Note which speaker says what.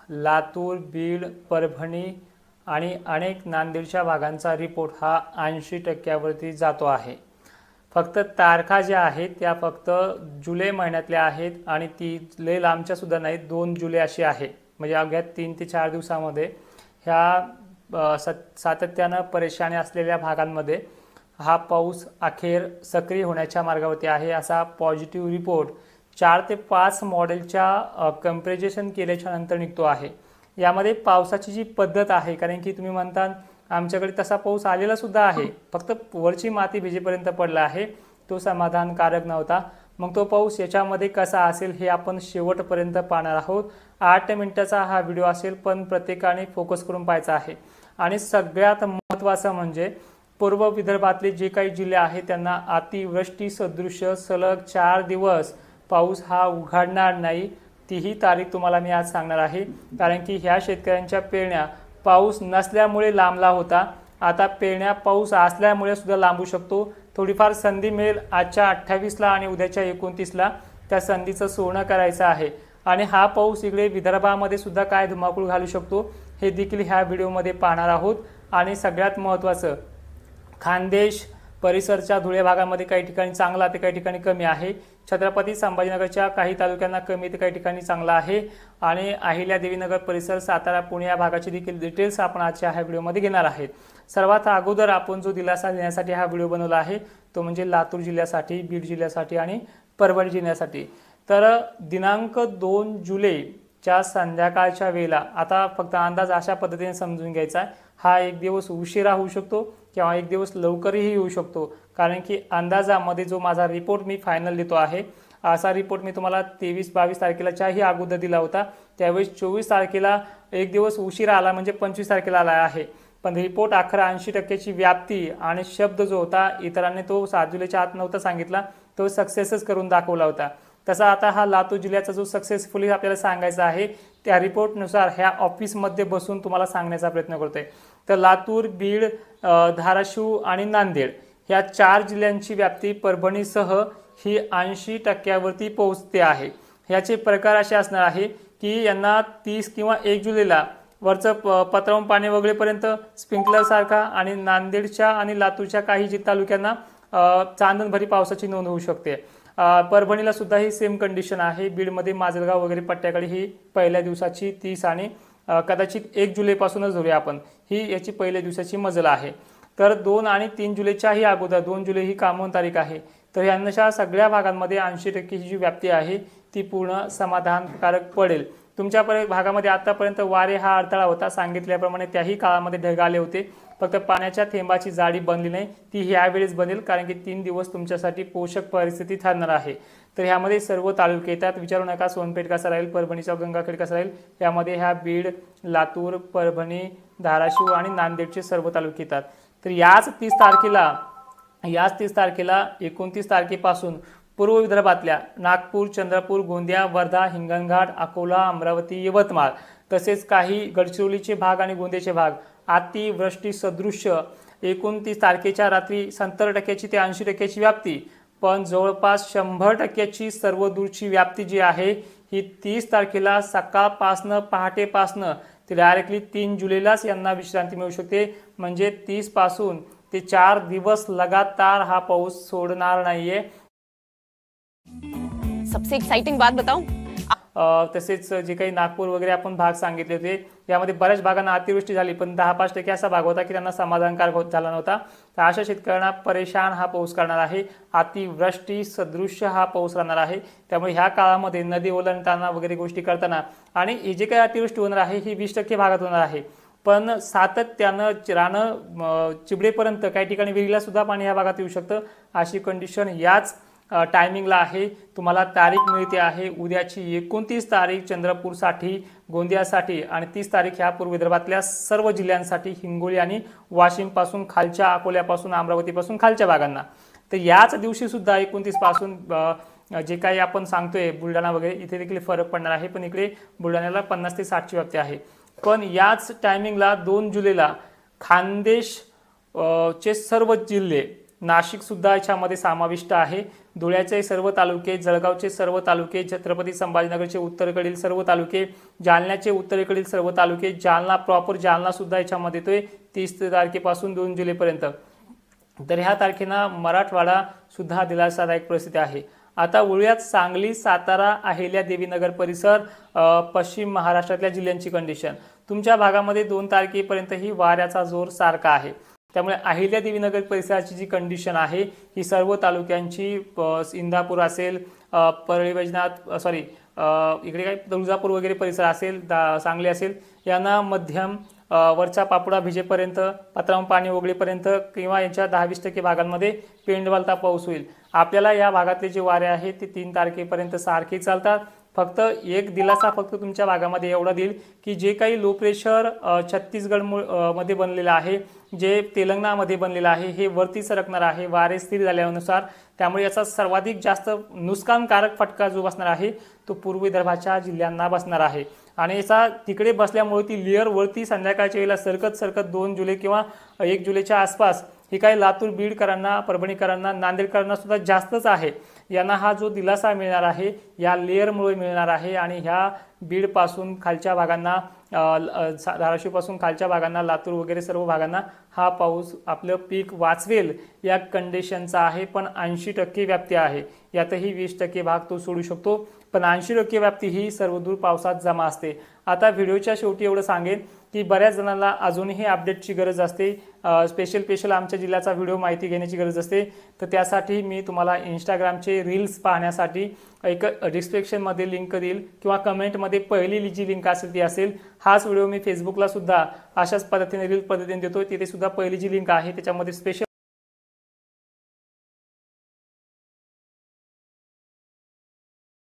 Speaker 1: लातूर, बीड, परभणी आणि अनेक नांदेडच्या भागांचा रिपोर्ट हा 80% जातो आहे। फक्त तारखा ज्या आहेत त्या फक्त जुलै महिन्यातल्या आहेत आणि ती लय लांबच्या सुद्धा नाहीत, 2 जुलै अशी आहे। म्हणजे अवघ्या 3 ते 4 दिवसामध्ये ह्या सातत्यानं परेशानी असलेल्या भागांमध्ये हा पाऊस अखेर सक्रिय होण्याच्या मार्गावरती आहे, असा पॉझिटिव्ह रिपोर्ट 4 ते 5 मॉडेलच्या कंपॅरिझन केल्याच्या नंतर निघतो आहे। यामध्ये पावसाची जी पद्धत आहे, कारण की तुम्ही म्हणता आमच्याकडे तसा पाऊस आलेला सुद्धा आहे, फक्त वरची माती भिजेपर्यंत पडला आहे, तो समाधानकारक नव्हता। मग तो पाऊस याच्यामध्ये कसा असेल हे आपण शेवटपर्यंत पाहणार आहोत। 8 मिनिटाचा हा व्हिडिओ असेल, पण प्रत्येकाने फोकस करून पाहायचा आहे। आणि सगळ्यात महत्त्वाचं म्हणजे पूर्व विदर्भातले जे काही जिल्हे आहेत त्यांना अतिवृष्टी सदृश सलग 4 दिवस पाऊस हा उघडणार नाही, तीही तारीख तुम्हाला मी आज सांगणार आहे। कारण की ह्या शेतकऱ्यांच्या पेरण्या पाऊस नसल्यामुळे लांबला होता, आता पेरण्या पाऊस असल्यामुळे सुद्धा लांबू शकतो। थोडीफार संधी मिळेल आजच्या 28ला आणि उद्याच्या 29ला, त्या संधीचं सोनं करायचं आहे। आणि हा पाऊस इकडे विदर्भामध्ये सुद्धा काय धुमाकूळ घालू शकतो हे देखील ह्या व्हिडिओमध्ये पाहणार आहोत। आणि सगळ्यात महत्त्वाचं, खानदेश परिसरच्या धुळे भागामध्ये काही ठिकाणी चांगला ते काही ठिकाणी कमी आहे। छत्रपती संभाजीनगरच्या काही तालुक्यांना कमी ते काही ठिकाणी चांगला आहे। आणि अहिल्यादेवीनगर परिसर, सातारा, पुणे या भागाची देखील डिटेल्स आपण आजच्या ह्या व्हिडिओमध्ये घेणार आहेत। सर्वात अगोदर आपण जो दिलासा देण्यासाठी हा व्हिडिओ बनवला आहे तो म्हणजे लातूर जिल्ह्यासाठी, बीड जिल्ह्यासाठी आणि परभणी जिल्ह्यासाठी। तर दिनांक 2 जुलैच्या संध्याकाळच्या वेळेला आता फक्त अंदाज अशा पद्धतीने समजून घ्यायचा आहे, हा एक दिवस उशिरा होऊ शकतो किंवा एक दिवस लवकरही येऊ शकतो। कारण की अंदाजामध्ये जो माझा रिपोर्ट मी फायनल देतो आहे, असा रिपोर्ट मी तुम्हाला 23-22 तारखेलाच्याही अगोदर दिला होता। त्यावेळेस 24 तारखेला एक दिवस उशिरा आला, म्हणजे 25 तारखेला आला आहे। पण रिपोर्ट अखेर 80%ची व्याप्ती आणि शब्द जो होता इतरांनी तो 7 जुलैच्या आत नव्हता सांगितला, तो सक्सेसच करून दाखवला होता। तसा आता हा लातूर जिल्ह्याचा जो सक्सेसफुली आपल्याला सांगायचा आहे त्या रिपोर्टनुसार ह्या ऑफिसमध्ये बसून तुम्हाला सांगण्याचा प्रयत्न करतोय। तर लातूर, बीड, धाराशिव आणि नांदेड ह्या 4 जिल्ह्यांची व्याप्ती परभणीसह ही 80%वरती पोहोचते आहे। ह्याचे प्रकार असे असणार आहे की यांना 30 किंवा 1 जुलैला वरचं पत्रावून पाणी वगळेपर्यंत स्प्रिंकलर सारखा, आणि नांदेडच्या आणि लातूरच्या काही तालुक्यांना चांदणभरी पावसाची नोंद होऊ शकते। परभणीला सुद्धा ही सेम कंडिशन आहे। बीडमध्ये माजलगाव वगैरे पट्ट्याकडे ही पहिल्या दिवसाची 30 आणि कदाचित 1 जुलैपासूनच धरूया आपण, ही याची पहिल्या दिवसाची मजल आहे। तर 2 आणि 3 जुलैच्याही अगोदर, 2 जुलै ही कामवून तारीख आहे, तर यांच्या सगळ्या भागांमध्ये 80% ही जी व्याप्ती आहे ती पूर्ण समाधानकारक पडेल। तुमच्या भागामध्ये आतापर्यंत वारे हा अडथळा होता, सांगितल्याप्रमाणे त्याही काळामध्ये ढग आले होते, फक्त पाण्याच्या थेंबाची जाडी बनली नाही, ती ह्यावेळेस बनेल। कारण की 3 दिवस तुमच्यासाठी पोषक परिस्थिती ठरणार आहे। तर ह्यामध्ये सर्व तालुके येतात, विचारू नका सोनपेठ कसा राहील, परभणीचा गंगाखेड कसा राहील, यामध्ये ह्या बीड, लातूर, परभणी, धाराशिव आणि नांदेडचे सर्व तालुके येतात। तर याच 30 तारखेला 29 तारखेपासून पूर्व विदर्भातल्या नागपूर, चंद्रपूर, गोंदिया, वर्धा, हिंगणघाट, अकोला, अमरावती, यवतमाळ तसेच काही गडचिरोलीचे भाग आणि गोंदियाचे भाग अतिवृष्टी सदृश 29 तारखेच्या रात्री 70% ते 80%ची व्याप्ती, पण जवळपास 100%ची सर्व दूरची व्याप्ती जी आहे ही 30 तारखेला सकाळपासनं पहाटेपासनं ते डायरेक्टली 3 जुलैलाच यांना विश्रांती मिळू शकते। म्हणजे 30 पासून ते 4 दिवस लगातार हा पाऊस सोडणार नाहीये।
Speaker 2: सबसे एक्साइटिंग बात बताऊं,
Speaker 1: तसेच जे काही नागपूर वगैरे आपण भाग सांगितले होते यामध्ये बऱ्याच भागांना अतिवृष्टी झाली, पण 10-5% असा भाग होता की त्यांना समाधानकारक झाला नव्हता। तर अशा शेतकऱ्यांना परेशान हा पाऊस करणार आहे, अतिवृष्टी सदृश्य हा पाऊस राहणार आहे। त्यामुळे ह्या काळामध्ये नदी ओलांडताना वगैरे गोष्टी करताना, आणि हे जे काही अतिवृष्टी होणार आहे ही 20% भागात होणार आहे, पण सातत्यानं रानं चिबडेपर्यंत काही ठिकाणी विहिरीला सुद्धा पाणी ह्या भागात येऊ शकतं। अशी कंडिशन याच टायमिंगला आहे। तुम्हाला तारीख मिळते आहे उद्याची 29 तारीख चंद्रपूरसाठी, गोंदियासाठी, आणि 30 तारीख ह्या पूर्व विदर्भातल्या सर्व जिल्ह्यांसाठी, हिंगोली आणि वाशिमपासून खालच्या, अकोल्यापासून, अमरावतीपासून खालच्या भागांना। तर याच दिवशी सुद्धा 29 पासून जे काही आपण सांगतोय बुलढाणा वगैरे इथे देखील फरक पडणार आहे, पण इकडे बुलढाण्याला 50 ते 60ची व्याप्ती आहे। पण याच टायमिंगला 2 जुलैला खानदेश चे सर्व जिल्हे नाशिक सुद्धा याच्यामध्ये समाविष्ट आहे। धुळ्याचे सर्व तालुके, जळगावचे सर्व तालुके, छत्रपती संभाजीनगरचे उत्तरेकडील सर्व तालुके, जालन्याचे उत्तरेकडील सर्व तालुके, जालना प्रॉपर जालना सुद्धा याच्यामध्ये येतोय 30 तारखेपासून 2 जुलैपर्यंत। तर ह्या तारखेला मराठवाडा सुद्धा दिलासादायक परिस्थिती आहे। आता वळूयात सांगली, सातारा, अहिल्यादेवीनगर परिसर, पश्चिम महाराष्ट्रातल्या जिल्ह्यांची कंडिशन। तुमच्या भागामध्ये 2 तारखेपर्यंत ही वाऱ्याचा जोर सारखा आहे। त्यामुळे अहिल्यादेवीनगर परिसराची जी कंडिशन आहे ही सर्व तालुक्यांची, इंदापूर असेल, परळी वैजनाथ, सॉरी इकडे काय तुळजापूर वगैरे परिसर असेल, सांगली असेल, यांना मध्यम वरचा पापुडा भिजेपर्यंत, पात्रावून पाणी ओगळेपर्यंत किंवा यांच्या 10-20% भागांमध्ये पेंडवालता पाऊस होईल। आपल्याला या भागातले जे वारे आहेत ते 3 तारखेपर्यंत सारखे चालतात। फक्त एक दिलासा फक्त तुमच्या भागामध्ये एवढा देईल की जे काही लो प्रेशर छत्तीसगड मध्ये बनलेलं आहे, जे तेलंगणामध्ये बनलेलं आहे, हे वरती सरकणार आहे वारे स्थिर झाल्यानुसार। त्यामुळे याचा सर्वाधिक जास्त नुकसानकारक फटका जो बसणार आहे तो पूर्व विदर्भाच्या जिल्ह्यांना बसणार आहे। आणि याचा तिकडे बसल्यामुळे ती लेअर वरती संध्याकाळच्या वेळेला सरकत 2 जुलै किंवा 1 जुलैच्या आसपास ही काही लातूर, बीडकरांना, परभणीकरांना, नांदेडकरांना सुद्धा जास्तच आहे। यांना हा जो दिलासा मिळणार आहे या लेअरमुळे मिळणार आहे। आणि ह्या बीडपासून खालच्या भागांना, धाराशिवपासून खालच्या भागांना, लातूर वगैरे सर्व भागांना हा पाऊस आपलं पीक वाचवेल या कंडिशनचा आहे। पण 80% व्याप्ती आहे, यातही 20% भाग तो सोडू शकतो, पण 80% व्याप्ती ही सर्वदूर पावसात जमा असते। आता व्हिडिओच्या शेवटी एवढं सांगेन की बऱ्याच जणांना अजूनही अपडेटची गरज असते, स्पेशल आमच्या जिल्ह्याचा व्हिडिओ माहिती घेण्याची गरज असते। तर त्यासाठी मी तुम्हाला इंस्टाग्रामचे रील्स पाहण्यासाठी एक डिस्क्रिप्शनमध्ये लिंक देईल किंवा कमेंटमध्ये पहिली जी लिंक असेल ती असेल। हाच व्हिडिओ मी फेसबुकला सुद्धा अशाच पद्धतीने रील पद्धतीने देतोय, तिथे सुद्धा पहिली जी लिंक आहे त्याच्यामध्ये स्पेशल